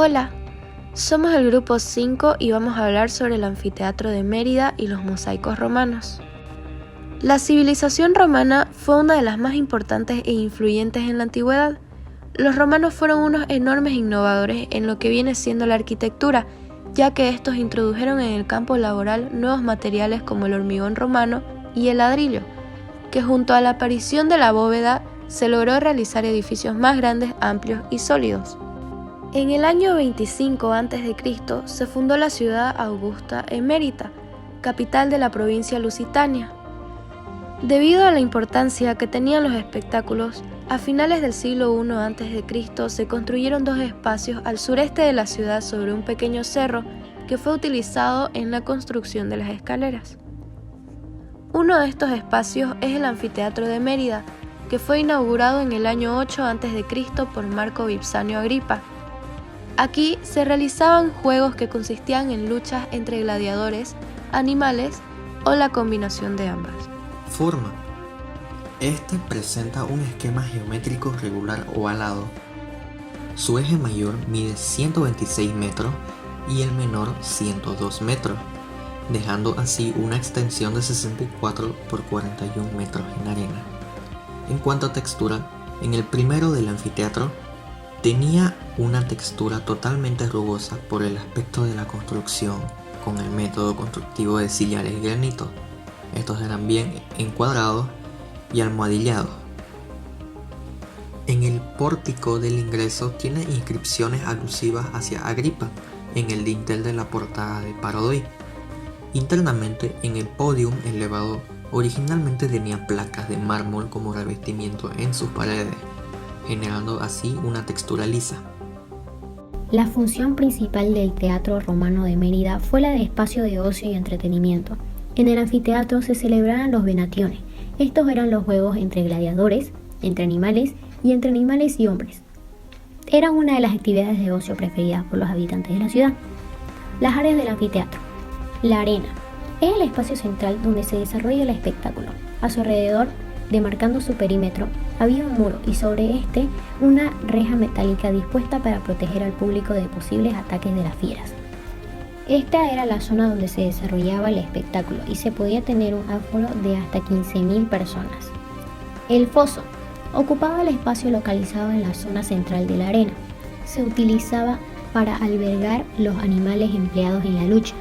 Hola, somos el grupo 5 y vamos a hablar sobre el anfiteatro de Mérida y los mosaicos romanos. La civilización romana fue una de las más importantes e influyentes en la antigüedad. Los romanos fueron unos enormes innovadores en lo que viene siendo la arquitectura, ya que estos introdujeron en el campo laboral nuevos materiales como el hormigón romano y el ladrillo, que junto a la aparición de la bóveda se logró realizar edificios más grandes, amplios y sólidos. En el año 25 a.C. se fundó la ciudad Augusta Emérita, capital de la provincia lusitania. Debido a la importancia que tenían los espectáculos, a finales del siglo I a.C. se construyeron dos espacios al sureste de la ciudad sobre un pequeño cerro que fue utilizado en la construcción de las escaleras. Uno de estos espacios es el anfiteatro de Mérida, que fue inaugurado en el año 8 a.C. por Marco Vipsanio Agripa. Aquí se realizaban juegos que consistían en luchas entre gladiadores, animales o la combinación de ambas. Forma. Este presenta un esquema geométrico regular ovalado. Su eje mayor mide 126 metros y el menor 102 metros, dejando así una extensión de 64 por 41 metros en arena. En cuanto a textura, en el primero del anfiteatro tenía una textura totalmente rugosa por el aspecto de la construcción con el método constructivo de sillares y granito. Estos eran bien encuadrados y almohadillados. En el pórtico del ingreso tiene inscripciones alusivas hacia Agripa en el dintel de la portada de Parodoi. Internamente, en el pódium elevado originalmente tenía placas de mármol como revestimiento en sus paredes, generando así una textura lisa. La función principal del Teatro Romano de Mérida fue la de espacio de ocio y entretenimiento. En el anfiteatro se celebraban los venationes. Estos eran los juegos entre gladiadores, entre animales y hombres. Eran una de las actividades de ocio preferidas por los habitantes de la ciudad. Las áreas del anfiteatro. La arena es el espacio central donde se desarrolla el espectáculo. A su alrededor, demarcando su perímetro, había un muro y sobre este una reja metálica dispuesta para proteger al público de posibles ataques de las fieras. Esta era la zona donde se desarrollaba el espectáculo y se podía tener un aforo de hasta 15.000 personas. El foso ocupaba el espacio localizado en la zona central de la arena. Se utilizaba para albergar los animales empleados en la lucha,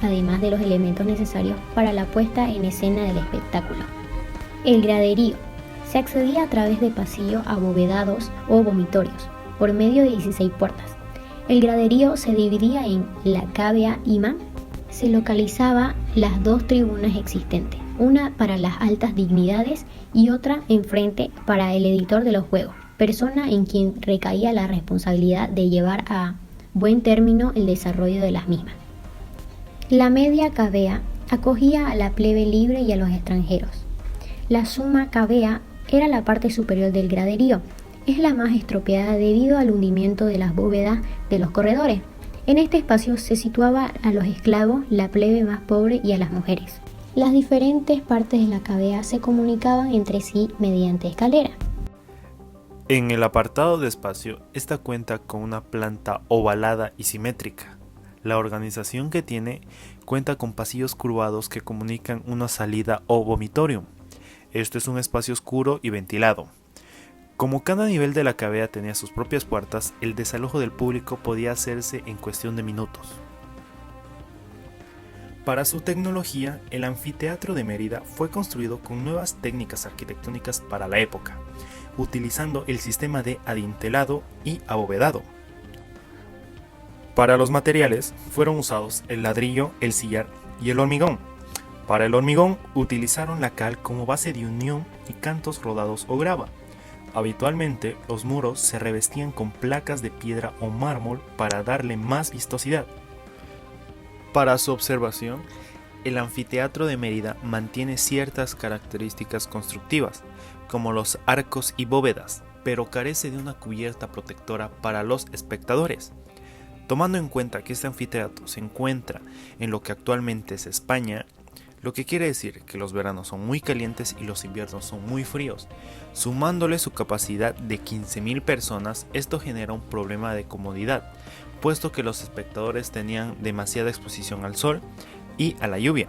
además de los elementos necesarios para la puesta en escena del espectáculo. El graderío. Se accedía a través de pasillos abovedados o vomitorios, por medio de 16 puertas. El graderío se dividía en la cavea ima. Se localizaba las dos tribunas existentes, una para las altas dignidades y otra enfrente para el editor de los juegos, persona en quien recaía la responsabilidad de llevar a buen término el desarrollo de las mismas. La media cavea acogía a la plebe libre y a los extranjeros. La summa cavea era la parte superior del graderío. Es la más estropeada debido al hundimiento de las bóvedas de los corredores. En este espacio se situaba a los esclavos, la plebe más pobre y a las mujeres. Las diferentes partes de la cavea se comunicaban entre sí mediante escalera. En el apartado de espacio, esta cuenta con una planta ovalada y simétrica. La organización que tiene cuenta con pasillos curvados que comunican una salida o vomitorium. Esto es un espacio oscuro y ventilado. Como cada nivel de la cavea tenía sus propias puertas, el desalojo del público podía hacerse en cuestión de minutos. Para su tecnología, el anfiteatro de Mérida fue construido con nuevas técnicas arquitectónicas para la época, utilizando el sistema de adintelado y abovedado. Para los materiales fueron usados el ladrillo, el sillar y el hormigón. Para el hormigón utilizaron la cal como base de unión y cantos rodados o grava. Habitualmente los muros se revestían con placas de piedra o mármol para darle más vistosidad. Para su observación, el anfiteatro de Mérida mantiene ciertas características constructivas, como los arcos y bóvedas, pero carece de una cubierta protectora para los espectadores. Tomando en cuenta que este anfiteatro se encuentra en lo que actualmente es España, lo que quiere decir que los veranos son muy calientes y los inviernos son muy fríos. Sumándole su capacidad de 15.000 personas, esto genera un problema de comodidad, puesto que los espectadores tenían demasiada exposición al sol y a la lluvia.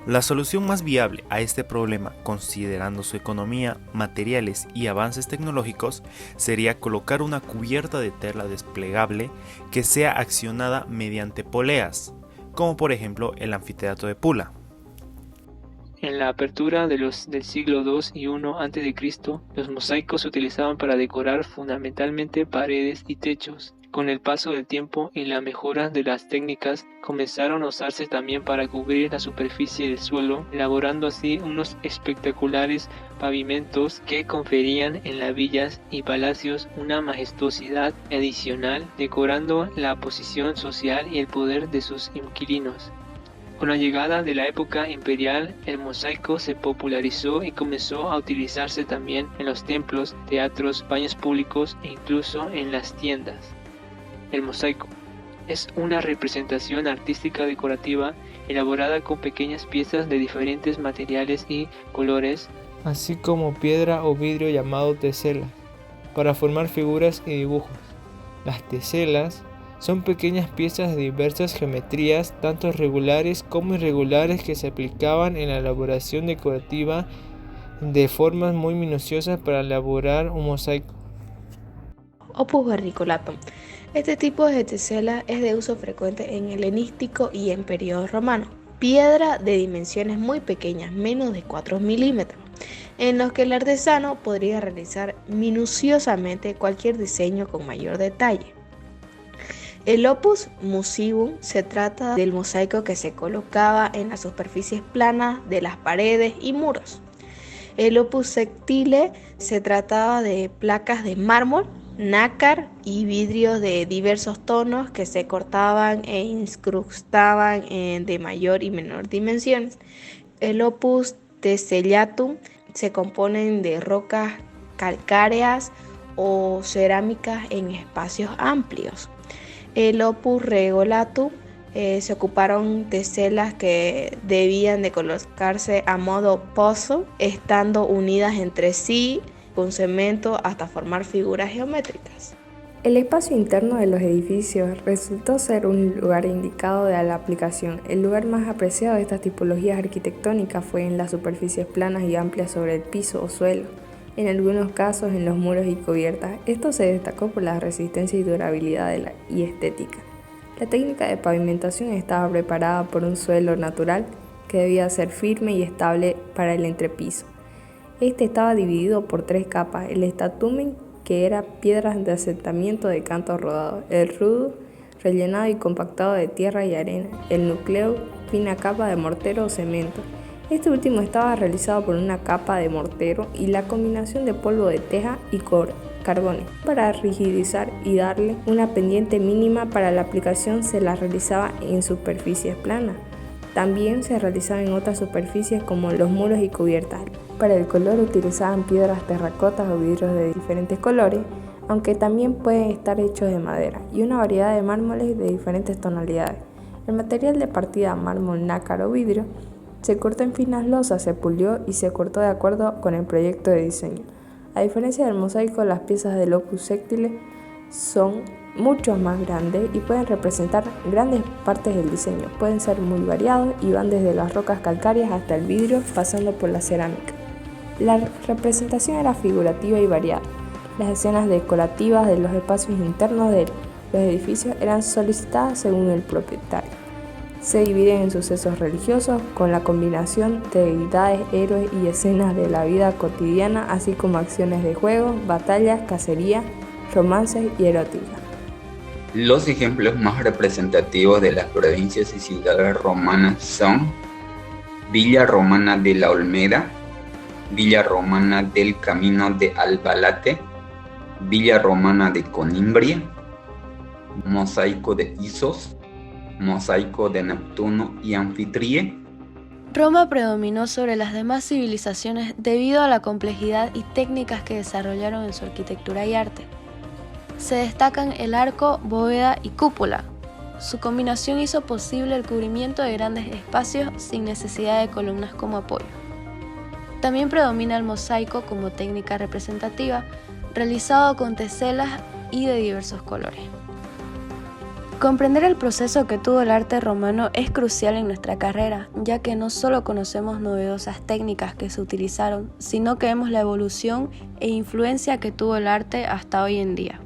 La solución más viable a este problema, considerando su economía, materiales y avances tecnológicos, sería colocar una cubierta de tela desplegable que sea accionada mediante poleas, como por ejemplo el anfiteatro de Pula. En la apertura del siglo II y I a.C., los mosaicos se utilizaban para decorar fundamentalmente paredes y techos. Con el paso del tiempo y la mejora de las técnicas, comenzaron a usarse también para cubrir la superficie del suelo, elaborando así unos espectaculares pavimentos que conferían en las villas y palacios una majestuosidad adicional, decorando la posición social y el poder de sus inquilinos. Con la llegada de la época imperial, el mosaico se popularizó y comenzó a utilizarse también en los templos, teatros, baños públicos e incluso en las tiendas. El mosaico es una representación artística decorativa elaborada con pequeñas piezas de diferentes materiales y colores, así como piedra o vidrio llamado tesela, para formar figuras y dibujos. Las teselas son pequeñas piezas de diversas geometrías, tanto regulares como irregulares, que se aplicaban en la elaboración decorativa de formas muy minuciosas para elaborar un mosaico. Opus verriculatum. Este tipo de tesela es de uso frecuente en helenístico y en periodo romano. Piedra de dimensiones muy pequeñas, menos de 4 milímetros, en los que el artesano podría realizar minuciosamente cualquier diseño con mayor detalle. El opus musivum se trata del mosaico que se colocaba en las superficies planas de las paredes y muros. El opus sectile se trataba de placas de mármol, nácar y vidrios de diversos tonos que se cortaban e incrustaban de mayor y menor dimensiones. El opus tessellatum se componen de rocas calcáreas o cerámicas en espacios amplios. El opus regolatum se ocuparon teselas que debían de colocarse a modo pozo, estando unidas entre sí con cemento hasta formar figuras geométricas. El espacio interno de los edificios resultó ser un lugar indicado de la aplicación. El lugar más apreciado de estas tipologías arquitectónicas fue en las superficies planas y amplias sobre el piso o suelo, en algunos casos en los muros y cubiertas. Esto se destacó por la resistencia y durabilidad y estética. La técnica de pavimentación estaba preparada por un suelo natural que debía ser firme y estable para el entrepiso. Este estaba dividido por 3 capas: el statumen, que era piedras de asentamiento de cantos rodados; el rudo, rellenado y compactado de tierra y arena; el núcleo, fina capa de mortero o cemento. Este último estaba realizado por una capa de mortero y la combinación de polvo de teja y carbones. Para rigidizar y darle una pendiente mínima para la aplicación se la realizaba en superficies planas. También se realizaba en otras superficies como los muros y cubiertas. Para el color utilizaban piedras terracotas o vidrios de diferentes colores, aunque también pueden estar hechos de madera, y una variedad de mármoles de diferentes tonalidades. El material de partida, mármol, nácar o vidrio, se cortó en finas losas, se pulió y se cortó de acuerdo con el proyecto de diseño. A diferencia del mosaico, las piezas del opus sectile son mucho más grandes y pueden representar grandes partes del diseño. Pueden ser muy variados y van desde las rocas calcáreas hasta el vidrio, pasando por la cerámica. La representación era figurativa y variada. Las escenas decorativas de los espacios internos de los edificios eran solicitadas según el propietario. Se dividen en sucesos religiosos, con la combinación de deidades, héroes y escenas de la vida cotidiana, así como acciones de juegos, batallas, cacería, romances y erótica. Los ejemplos más representativos de las provincias y ciudades romanas son Villa Romana de la Olmeda, Villa Romana del Camino de Albalate, Villa Romana de Conimbria, Mosaico de Isos, Mosaico de Neptuno y Anfitrie. Roma predominó sobre las demás civilizaciones debido a la complejidad y técnicas que desarrollaron en su arquitectura y arte. Se destacan el arco, bóveda y cúpula. Su combinación hizo posible el cubrimiento de grandes espacios sin necesidad de columnas como apoyo. También predomina el mosaico como técnica representativa, realizado con teselas y de diversos colores. Comprender el proceso que tuvo el arte romano es crucial en nuestra carrera, ya que no solo conocemos novedosas técnicas que se utilizaron, sino que vemos la evolución e influencia que tuvo el arte hasta hoy en día.